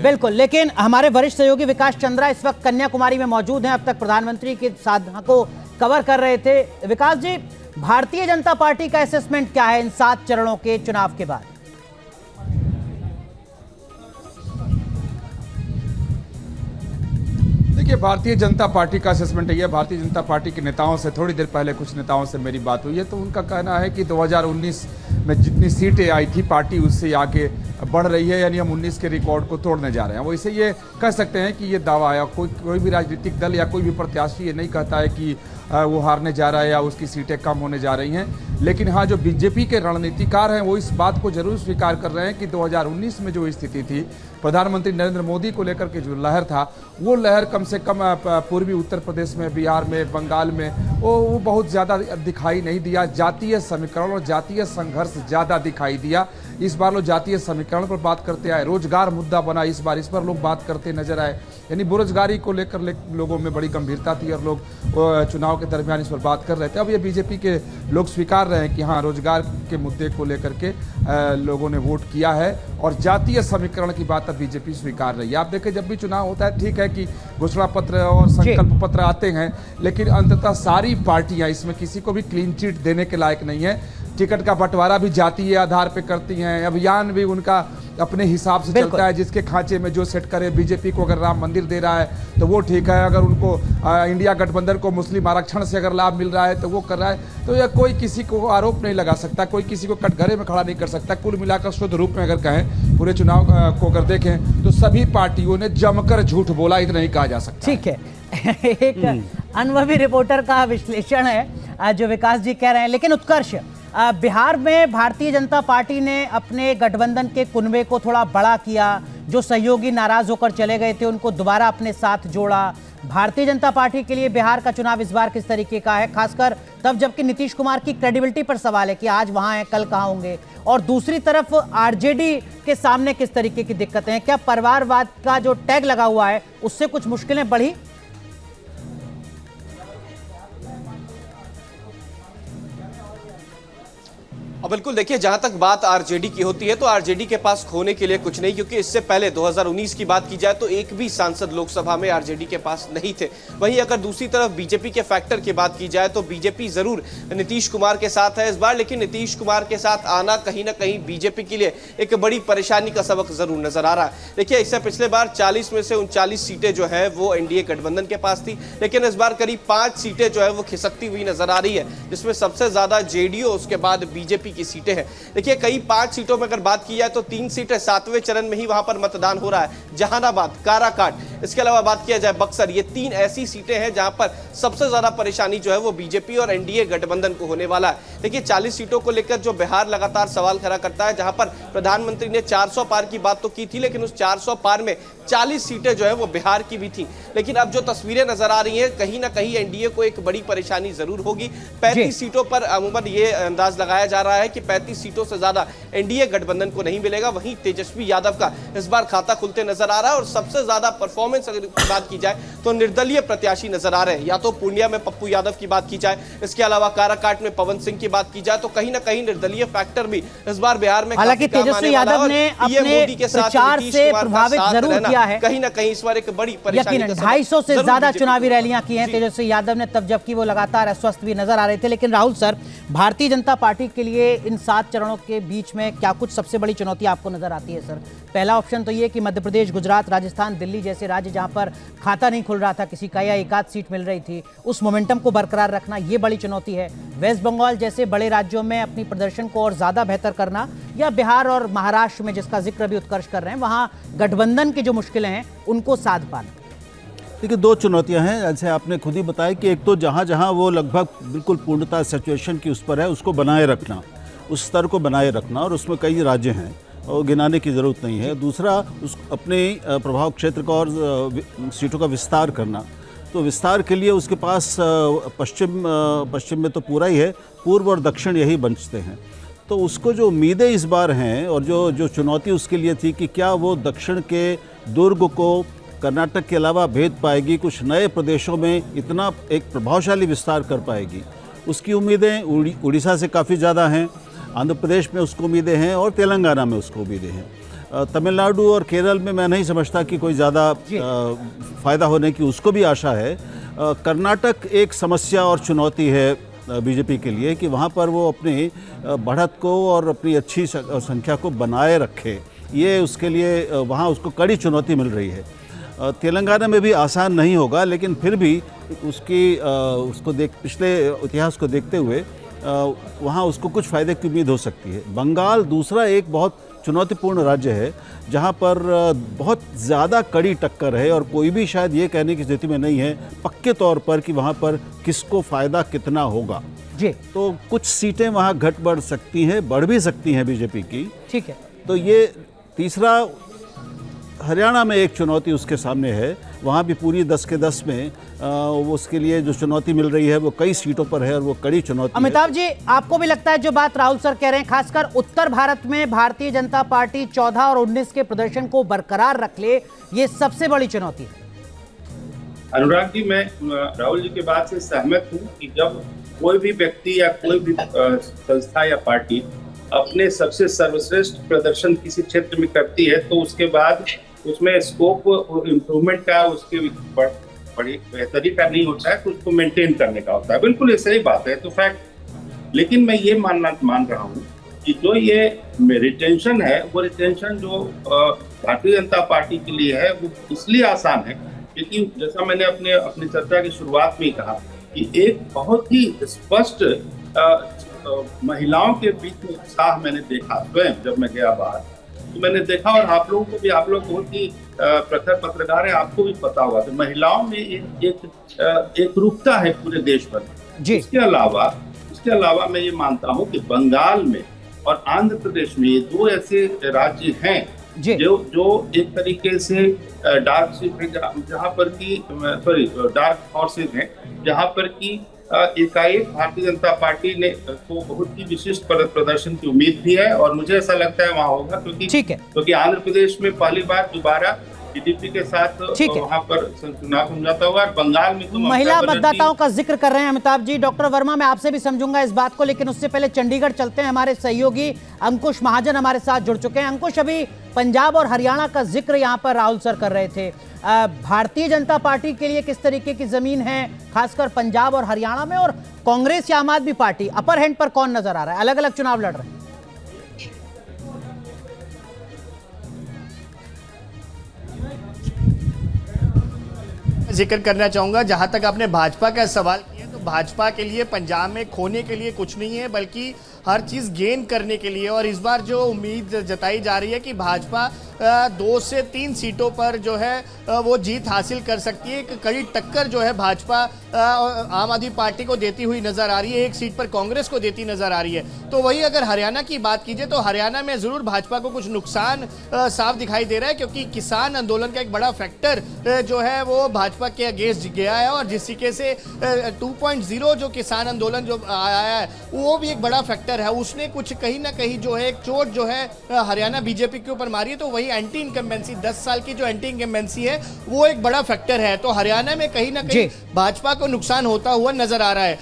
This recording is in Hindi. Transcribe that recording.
बिल्कुल, लेकिन हमारे वरिष्ठ सहयोगी विकास चंद्रा इस वक्त कन्याकुमारी में मौजूद हैं। अब तक प्रधानमंत्री के साधना को कवर कर रहे थे। विकास जी, भारतीय जनता पार्टी का असेसमेंट क्या है इन 7 चरणों के चुनाव के बाद? देखिए, भारतीय जनता पार्टी का असेसमेंट है। भारतीय जनता पार्टी के नेताओं से थोड़ी देर पहले कुछ नेताओं से मेरी बात हुई है, तो उनका कहना है कि 2019 में जितनी सीटें आई थी पार्टी उससे आगे बढ़ रही है, यानी हम 19 के रिकॉर्ड को तोड़ने जा रहे हैं। वो इसे ये कह सकते हैं कि ये दावा है। कोई भी राजनीतिक दल या कोई भी प्रत्याशी ये नहीं कहता है कि वो हारने जा रहा है या उसकी सीटें कम होने जा रही हैं। लेकिन हाँ, जो बीजेपी के रणनीतिकार हैं वो इस बात को जरूर स्वीकार कर रहे हैं कि 2019 में जो स्थिति थी, प्रधानमंत्री नरेंद्र मोदी को लेकर के जो लहर था, वो लहर कम से कम पूर्वी उत्तर प्रदेश में, बिहार में, बंगाल में वो बहुत ज़्यादा दिखाई नहीं दिया। जातीय समीकरण और जातीय संघर्ष ज़्यादा दिखाई दिया। इस बार लोग जातीय समीकरण पर बात करते आए, रोजगार मुद्दा बना इस बार, इस पर लोग बात करते नजर आए। यानी बेरोजगारी को लेकर लोगों में बड़ी गंभीरता थी और लोग चुनाव के दरमियान इस पर बात कर रहे थे। अब ये बीजेपी के लोग स्वीकार रहे हैं कि हाँ, रोजगार के मुद्दे को लेकर के लोगों ने वोट किया है और जातीय समीकरण की बात अब बीजेपी स्वीकार रही है। आप देखें, जब भी चुनाव होता है, ठीक है कि घोषणा पत्र और संकल्प पत्र आते हैं, लेकिन अंततः सारी पार्टियां, इसमें किसी को भी क्लीन चिट देने के लायक नहीं है। टिकट का बंटवारा भी जातीय आधार पे करती हैं, अभियान भी उनका अपने हिसाब से चलता है। जिसके खांचे में जो सेट करे, बीजेपी को अगर राम मंदिर दे रहा है तो वो ठीक है, अगर उनको इंडिया गठबंधन को मुस्लिम आरक्षण से अगर लाभ मिल रहा है तो वो कर रहा है। तो यह कोई किसी को आरोप नहीं लगा सकता, कोई किसी को कटघरे में खड़ा नहीं कर सकता। कुल मिलाकर शुद्ध रूप में अगर कहें, पूरे चुनाव को अगर देखें तो सभी पार्टियों ने जमकर झूठ बोला, इतना नहीं कहा जा सकता। ठीक है, एक अनुभवी रिपोर्टर का विश्लेषण है जो विकास जी कह रहे हैं। लेकिन उत्कर्ष, बिहार में भारतीय जनता पार्टी ने अपने गठबंधन के कुनबे को थोड़ा बड़ा किया। जो सहयोगी नाराज होकर चले गए थे उनको दोबारा अपने साथ जोड़ा। भारतीय जनता पार्टी के लिए बिहार का चुनाव इस बार किस तरीके का है, खासकर तब जबकि नीतीश कुमार की क्रेडिबिलिटी पर सवाल है कि आज वहां हैं, कल कहां होंगे। और दूसरी तरफ आरजेडी के सामने किस तरीके की दिक्कतें हैं? क्या परिवारवाद का जो टैग लगा हुआ है उससे कुछ मुश्किलें बढ़ी? और बिल्कुल देखिए, जहां तक बात आरजेडी की होती है तो आरजेडी के पास खोने के लिए कुछ नहीं, क्योंकि इससे पहले 2019 की बात की जाए तो एक भी सांसद लोकसभा में आरजेडी के पास नहीं थे। वहीं अगर दूसरी तरफ बीजेपी के फैक्टर की बात की जाए तो बीजेपी जरूर नीतीश कुमार के साथ है इस बार, लेकिन नीतीश कुमार के साथ आना कहीं ना कहीं बीजेपी के लिए एक बड़ी परेशानी का सबक जरूर नजर आ रहा है। देखिए, इससे पिछले बार 40 में से 39 सीटें जो है वो एनडीए गठबंधन के पास थी, लेकिन इस बार करीब 5 सीटें जो है वो खिसकती हुई नजर आ रही है, जिसमें सबसे ज्यादा जेडीयू, उसके बाद बीजेपी की सीटें हैं। देखिए, कई 5 सीटों में अगर बात की जाए तो 3 सीटें 7वें चरण में ही वहां पर मतदान हो रहा है, जहानाबाद, काराकाट, इसके अलावा बात किया जाए बक्सर। ये 3 ऐसी सीटें हैं जहां पर सबसे ज्यादा परेशानी जो है वो बीजेपी और एनडीए गठबंधन को होने वाला है। देखिए, 40 सीटों को लेकर जो बिहार लगातार सवाल खड़ा करता है, जहां पर प्रधानमंत्री ने 400 पार की बात तो की थी, लेकिन उस 400 पार में 40 सीटें जो है वो बिहार की भी थी। लेकिन अब जो तस्वीरें नजर आ रही हैं, कहीं ना कहीं एनडीए को एक बड़ी परेशानी जरूर होगी। 35 सीटों पर अमूमन ये अंदाज लगाया जा रहा है कि 35 सीटों से ज्यादा एनडीए गठबंधन को नहीं मिलेगा। वहीं तेजस्वी यादव का इस बार खाता खुलते नजर आ रहा है और सबसे ज्यादा परफॉर्मेंस अगर बात की जाए तो निर्दलीय प्रत्याशी नजर आ रहे हैं। या तो पूर्णिया में पप्पू यादव की बात की जाए, इसके अलावा काराकाट में पवन सिंह की बात की जाए, तो कहीं ना कहीं निर्दलीय फैक्टर भी इस बार बिहार में, हालांकि तेजस्वी यादव ने अपने प्रचार से प्रभावित जरूर किया है, कहीं ना कहीं इस बार एक बड़ी परेशानी। 250 से ज्यादा चुनावी रैलियां की हैं तेजस्वी यादव ने, तब जबकि वो लगातार अस्वस्थ भी नजर आ रहे थे। लेकिन राहुल सर, भारतीय जनता पार्टी के लिए इन 7 चरणों के बीच में क्या कुछ सबसे बड़ी चुनौती आपको नजर आती है? सर, पहला ऑप्शन तो ये कि मध्य प्रदेश, गुजरात, राजस्थान, दिल्ली जैसे राज्य जहां पर खाता नहीं खुल रहा था किसी का या एक आध सीट मिल रही थी, उस मोमेंटम को बरकरार रखना ये बड़ी चुनौती है। वेस्ट बंगाल जैसे बड़े राज्यों में अपनी प्रदर्शन को और ज्यादा बेहतर करना, या बिहार और महाराष्ट्र में जिसका जिक्र भी उत्कर्ष कर रहे हैं, वहां गठबंधन की जो मुश्किलें हैं उनको साध पाना। देखिए, 2 चुनौतियां हैं, जैसे आपने खुद ही बताया कि एक तो जहां जहां वो लगभग बिल्कुल पूर्णता सिचुएशन की उस पर है, उसको बनाए रखना, उस स्तर को बनाए रखना, और उसमें कई राज्य हैं और गिनाने की ज़रूरत नहीं है। दूसरा, उस अपने प्रभाव क्षेत्र का और सीटों का विस्तार करना। तो विस्तार के लिए उसके पास पश्चिम में तो पूरा ही है, पूर्व और दक्षिण यही बचते हैं। तो उसको जो उम्मीदें इस बार हैं और जो चुनौती उसके लिए थी कि क्या वो दक्षिण के दुर्ग को कर्नाटक के अलावा भेद पाएगी, कुछ नए प्रदेशों में इतना एक प्रभावशाली विस्तार कर पाएगी, उसकी उम्मीदें उड़ीसा से काफ़ी ज़्यादा हैं, आंध्र प्रदेश में उसको उम्मीदें हैं और तेलंगाना में उसको उम्मीदें हैं। तमिलनाडु और केरल में मैं नहीं समझता कि कोई ज़्यादा फ़ायदा होने की उसको भी आशा है। कर्नाटक एक समस्या और चुनौती है बीजेपी के लिए कि वहाँ पर वो अपनी बढ़त को और अपनी अच्छी संख्या को बनाए रखे, ये उसके लिए वहाँ उसको कड़ी चुनौती मिल रही है। तेलंगाना में भी आसान नहीं होगा, लेकिन फिर भी उसको पिछले इतिहास को देखते हुए वहाँ उसको कुछ फ़ायदे की उम्मीद हो सकती है। बंगाल दूसरा एक बहुत चुनौतीपूर्ण राज्य है जहाँ पर बहुत ज़्यादा कड़ी टक्कर है और कोई भी शायद ये कहने की स्थिति में नहीं है पक्के तौर पर कि वहाँ पर किसको फ़ायदा कितना होगा जी। तो कुछ सीटें वहाँ घट बढ़ सकती हैं, बढ़ भी सकती हैं बीजेपी की। ठीक है। तो ये तीसरा, हरियाणा में एक चुनौती उसके सामने है, वहाँ भी पूरी 10 के 10 में उसके लिए जो चुनौती मिल रही है वो कई सीटों पर है और वो कड़ी चुनौती है। अमिताभ जी, आपको भी लगता है जो बात राहुल सर कह रहे हैं, खासकर उत्तर भारत में भारतीय जनता पार्टी 14 और 19 के प्रदर्शन को बरकरार रख ले, ये सबसे बड़ी चुनौती है? अनुराग जी, मैं राहुल जी की बात से सहमत हूँ कि जब कोई भी व्यक्ति या कोई भी संस्था या पार्टी अपने सबसे सर्वश्रेष्ठ प्रदर्शन किसी क्षेत्र में करती है तो उसके बाद उसमें स्कोप इम्प्रूवमेंट का, उसके बड़ी बेहतरी का नहीं होता है, तो उसको मेंटेन करने का होता है। बिल्कुल ये सही बात है, तो फैक्ट। लेकिन मैं ये मान रहा हूँ कि जो ये रिटेंशन है, वो रिटेंशन जो भारतीय जनता पार्टी के लिए है वो इसलिए आसान है क्योंकि जैसा मैंने अपनी चर्चा की शुरुआत में कहा कि एक बहुत ही स्पष्ट महिलाओं के बीच में उत्साह मैंने देखा। स्वयं जब मैं गया बाहर तो मैंने देखा, और आप लोगों को भी, आप लोग बहुत ही प्रखर पत्रकार है, आपको भी पता होगा, तो महिलाओं में एक रूपता है पूरे देश भर में। इसके अलावा मैं ये मानता हूँ कि बंगाल में और आंध्र प्रदेश में ये दो ऐसे राज्य हैं जो एक तरीके से डार्क सीट है, जहाँ पर की डार्क हॉर्सेज हैं, जहाँ पर की एकाएक भारतीय जनता पार्टी ने को बहुत ही विशिष्ट प्रदर्शन की उम्मीद भी है और मुझे ऐसा लगता है वहाँ होगा क्योंकि आंध्र प्रदेश में पहली बार दोबारा टीडीपी के साथ वहाँ पर चुनाव समझौता हुआ। बंगाल में तो महिला मतदाताओं का जिक्र कर रहे हैं अमिताभ जी। डॉक्टर वर्मा, मैं आपसे भी समझूंगा इस बात को, लेकिन उससे पहले चंडीगढ़ चलते हैं। हमारे सहयोगी अंकुश महाजन हमारे साथ जुड़ चुके हैं। अंकुश, अभी पंजाब और हरियाणा का जिक्र यहाँ पर राहुल सर कर रहे थे। भारतीय जनता पार्टी के लिए किस तरीके की जमीन है खासकर पंजाब और हरियाणा में, और कांग्रेस या आम आदमी पार्टी अपर हैंड पर कौन नजर आ रहा है? अलग अलग चुनाव लड़ रहे हैं। जिक्र करना चाहूंगा, जहां तक आपने भाजपा का सवाल किया तो भाजपा के लिए पंजाब में खोने के लिए कुछ नहीं है बल्कि हर चीज़ गेन करने के लिए। और इस बार जो उम्मीद जताई जा रही है कि भाजपा 2 से 3 सीटों पर जो है वो जीत हासिल कर सकती है। एक कड़ी टक्कर जो है भाजपा आम आदमी पार्टी को देती हुई नजर आ रही है, एक सीट पर कांग्रेस को देती नजर आ रही है। तो वही अगर हरियाणा की बात कीजिए तो हरियाणा में जरूर भाजपा को कुछ नुकसान साफ दिखाई दे रहा है, क्योंकि किसान आंदोलन का एक बड़ा फैक्टर जो है वो भाजपा के अगेंस्ट गया है। और जिस तरीके से 2.0 जो किसान आंदोलन जो आया है वो भी एक बड़ा फैक्टर है, उसने कुछ कहीं ना कहीं जो है एक चोट जो है हरियाणा बीजेपी के ऊपर मारी है। तो वही एंटी इनकम्बेंसी, 10 साल की जो एंटी इनकम्बेंसी है वो एक बड़ा फैक्टर है। तो हरियाणा में कहीं ना कहीं भाजपा को नुकसान होता हुआ नजर आ रहा है।